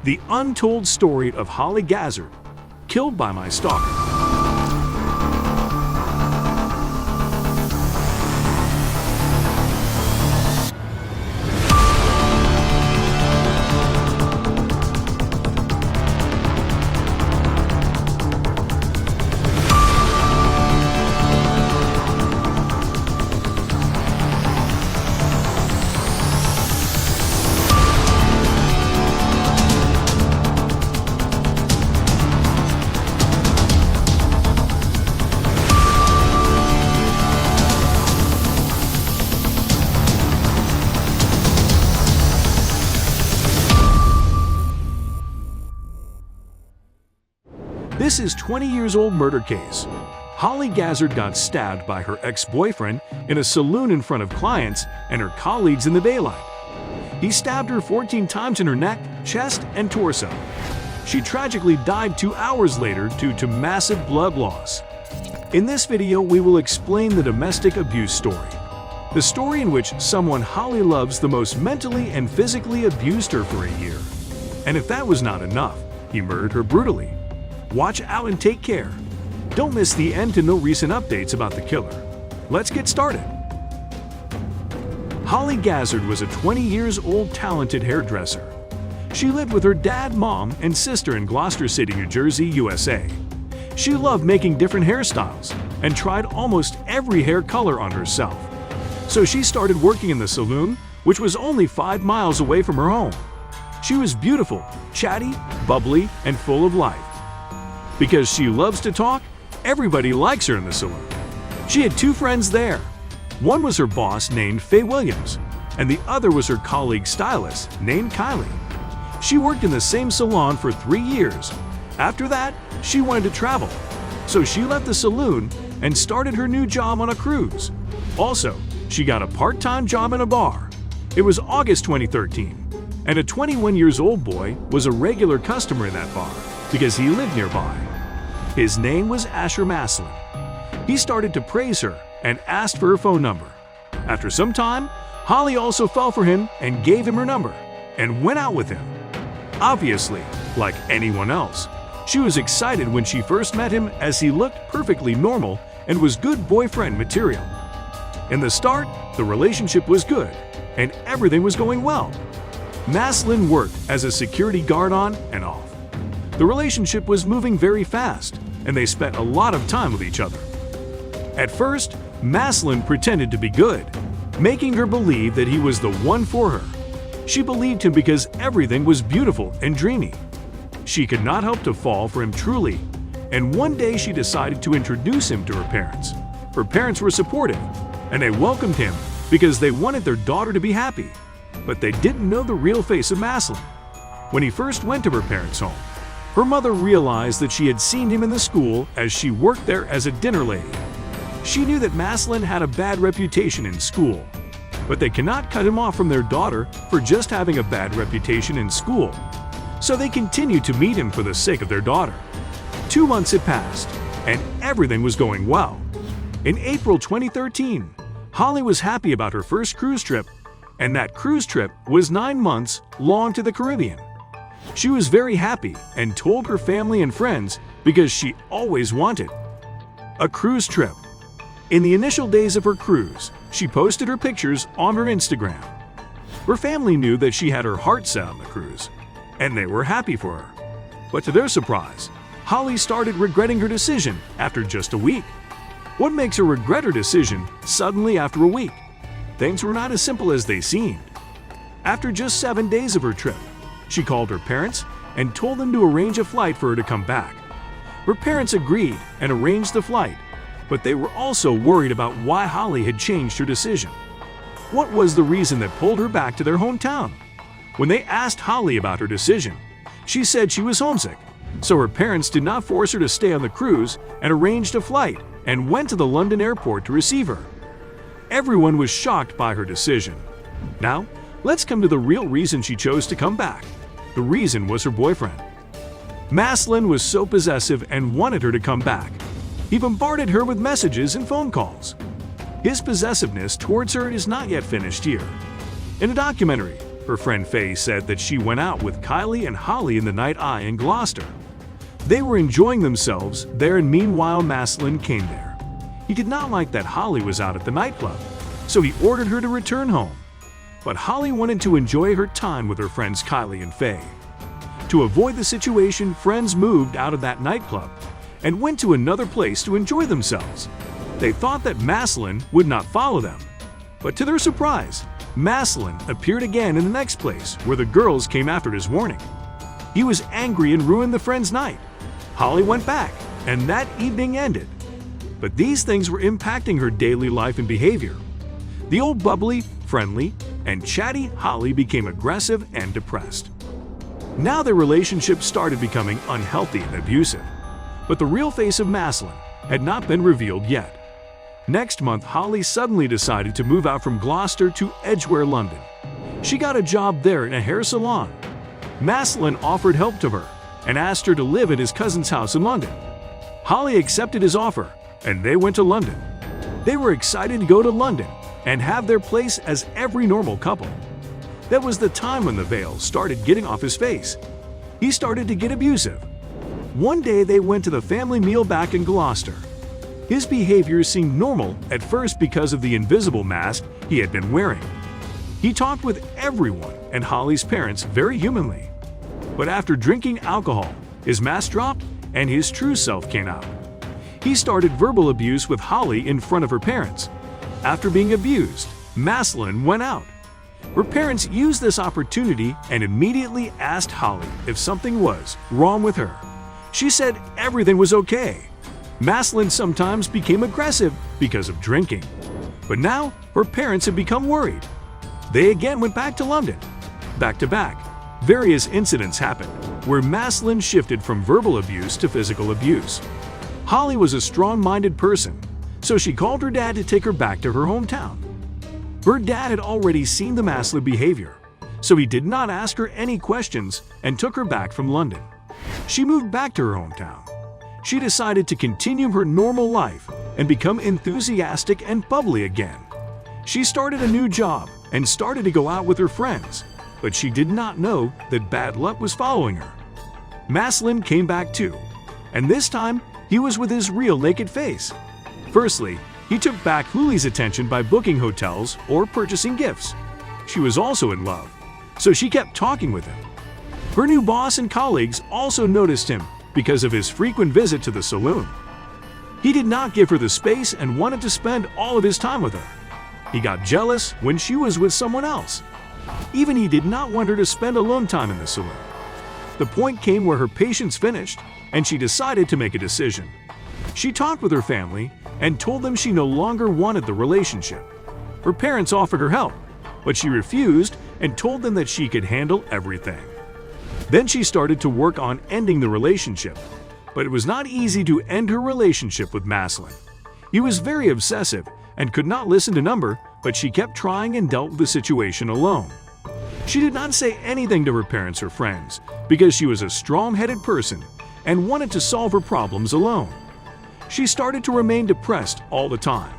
The untold story of Hollie Gazzard, killed by my stalker. This is 20 years old murder case. Hollie Gazzard got stabbed by her ex-boyfriend in a saloon in front of clients and her colleagues in the daylight. He stabbed her 14 times in her neck, chest, and torso. She tragically died 2 hours later due to massive blood loss. In this video, we will explain the domestic abuse story. The story in which someone Hollie loves the most mentally and physically abused her for a year. And if that was not enough, he murdered her brutally. Watch out and take care. Don't miss the end to know recent updates about the killer. Let's get started. Hollie Gazzard was a 20 years old talented hairdresser. She lived with her dad, mom, and sister in Gloucester City, New Jersey, USA. She loved making different hairstyles and tried almost every hair color on herself. So she started working in the saloon, which was only 5 miles away from her home. She was beautiful, chatty, bubbly, and full of life. Because she loves to talk, everybody likes her in the saloon. She had 2 friends there. One was her boss named Faye Williams, and the other was her colleague stylist named Kylie. She worked in the same salon for 3 years. After that, she wanted to travel, so she left the saloon and started her new job on a cruise. Also, she got a part-time job in a bar. It was August 2013, and a 21 years old boy was a regular customer in that bar because he lived nearby. His name was Asher Maslin. He started to praise her and asked for her phone number. After some time, Hollie also fell for him and gave him her number and went out with him. Obviously, like anyone else, she was excited when she first met him as he looked perfectly normal and was good boyfriend material. In the start, the relationship was good and everything was going well. Maslin worked as a security guard on and off. The relationship was moving very fast, and they spent a lot of time with each other. At first, Maslin pretended to be good, making her believe that he was the one for her. She believed him because everything was beautiful and dreamy. She could not help to fall for him truly, and one day she decided to introduce him to her parents. Her parents were supportive, and they welcomed him because they wanted their daughter to be happy. But they didn't know the real face of Maslin. When he first went to her parents' home, her mother realized that she had seen him in the school as she worked there as a dinner lady. She knew that Maslin had a bad reputation in school, but they cannot cut him off from their daughter for just having a bad reputation in school. So they continued to meet him for the sake of their daughter. 2 months had passed, and everything was going well. In April 2013, Hollie was happy about her first cruise trip, and that cruise trip was 9 months long to the Caribbean. She was very happy and told her family and friends because she always wanted a cruise trip. In the initial days of her cruise, she posted her pictures on her Instagram. Her family knew that she had her heart set on the cruise, and they were happy for her. But to their surprise, Hollie started regretting her decision after just a week. What makes her regret her decision suddenly after a week? Things were not as simple as they seemed. After just 7 days of her trip, she called her parents and told them to arrange a flight for her to come back. Her parents agreed and arranged the flight, but they were also worried about why Hollie had changed her decision. What was the reason that pulled her back to their hometown? When they asked Hollie about her decision, she said she was homesick, so her parents did not force her to stay on the cruise and arranged a flight and went to the London airport to receive her. Everyone was shocked by her decision. Now, let's come to the real reason she chose to come back. The reason was her boyfriend. Maslin was so possessive and wanted her to come back. He bombarded her with messages and phone calls. His possessiveness towards her is not yet finished here. In a documentary, Her friend Faye said that she went out with Kylie and Hollie in the Night Eye in Gloucester. They were enjoying themselves there, and meanwhile Maslin came there. He did not like that Hollie was out at the nightclub, so he ordered her to return home. But Hollie wanted to enjoy her time with her friends Kylie and Faye. To avoid the situation, friends moved out of that nightclub and went to another place to enjoy themselves. They thought that Maslin would not follow them, but to their surprise, Maslin appeared again in the next place where the girls came after his warning. He was angry and ruined the friends' night. Hollie went back, and that evening ended. But these things were impacting her daily life and behavior. The old bubbly, friendly, and chatty Hollie became aggressive and depressed. Now their relationship started becoming unhealthy and abusive. But the real face of Maslin had not been revealed yet. Next month, Hollie suddenly decided to move out from Gloucester to Edgware, London. She got a job there in a hair salon. Maslin offered help to her and asked her to live at his cousin's house in London. Hollie accepted his offer, and they went to London. They were excited to go to London and have their place as every normal couple. That was the time when the veil started getting off his face. He started to get abusive. One day they went to the family meal back in Gloucester. His behavior seemed normal at first because of the invisible mask he had been wearing. He talked with everyone and Hollie's parents very humanly. But after drinking alcohol, his mask dropped and his true self came out. He started verbal abuse with Hollie in front of her parents. After being abused, Maslin went out. Her parents used this opportunity and immediately asked Hollie if something was wrong with her. She said everything was okay. Maslin sometimes became aggressive because of drinking. But now her parents had become worried. They again went back to London. Back to back, various incidents happened where Maslin shifted from verbal abuse to physical abuse. Hollie was a strong-minded person, so she called her dad to take her back to her hometown. Her dad had already seen the Maslin behavior, so he did not ask her any questions and took her back from London. She moved back to her hometown. She decided to continue her normal life and become enthusiastic and bubbly again. She started a new job and started to go out with her friends, but she did not know that bad luck was following her. Maslin came back too, and this time he was with his real naked face. Firstly, he took back Hollie's attention by booking hotels or purchasing gifts. She was also in love, so she kept talking with him. Her new boss and colleagues also noticed him because of his frequent visit to the saloon. He did not give her the space and wanted to spend all of his time with her. He got jealous when she was with someone else. Even he did not want her to spend alone time in the saloon. The point came where her patience finished, and she decided to make a decision. She talked with her family and told them she no longer wanted the relationship. Her parents offered her help, but she refused and told them that she could handle everything. Then she started to work on ending the relationship, but it was not easy to end her relationship with Maslin. He was very obsessive and could not listen to number, but she kept trying and dealt with the situation alone. She did not say anything to her parents or friends because she was a strong-headed person and wanted to solve her problems alone. She started to remain depressed all the time.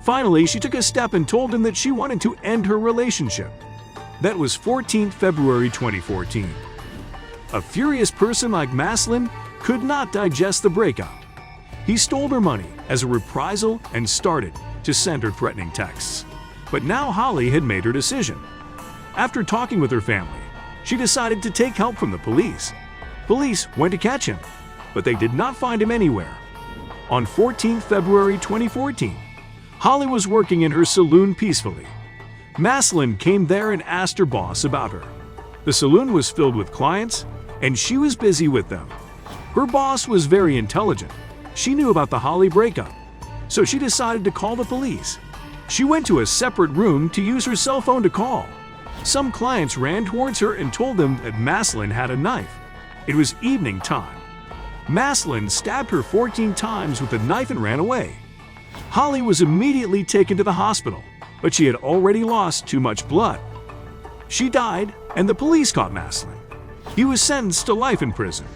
Finally, she took a step and told him that she wanted to end her relationship. That was 14th February 2014. A furious person like Maslin could not digest the breakup. He stole her money as a reprisal and started to send her threatening texts. But now Hollie had made her decision. After talking with her family, she decided to take help from the police. Police went to catch him, but they did not find him anywhere. On 14th February 2014, Hollie was working in her saloon peacefully. Maslin came there and asked her boss about her. The saloon was filled with clients, and she was busy with them. Her boss was very intelligent. She knew about the Hollie breakup, so she decided to call the police. She went to a separate room to use her cell phone to call. Some clients ran towards her and told them that Maslin had a knife. It was evening time. Maslin stabbed her 14 times with the knife and ran away. Hollie was immediately taken to the hospital, but she had already lost too much blood. She died, and the police caught Maslin. He was sentenced to life in prison.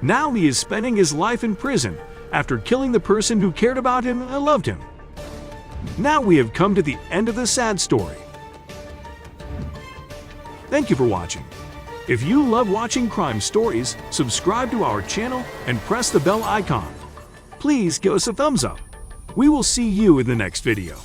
Now he is spending his life in prison after killing the person who cared about him and loved him. Now we have come to the end of the sad story. Thank you for watching. If you love watching crime stories, subscribe to our channel and press the bell icon. Please give us a thumbs up. We will see you in the next video.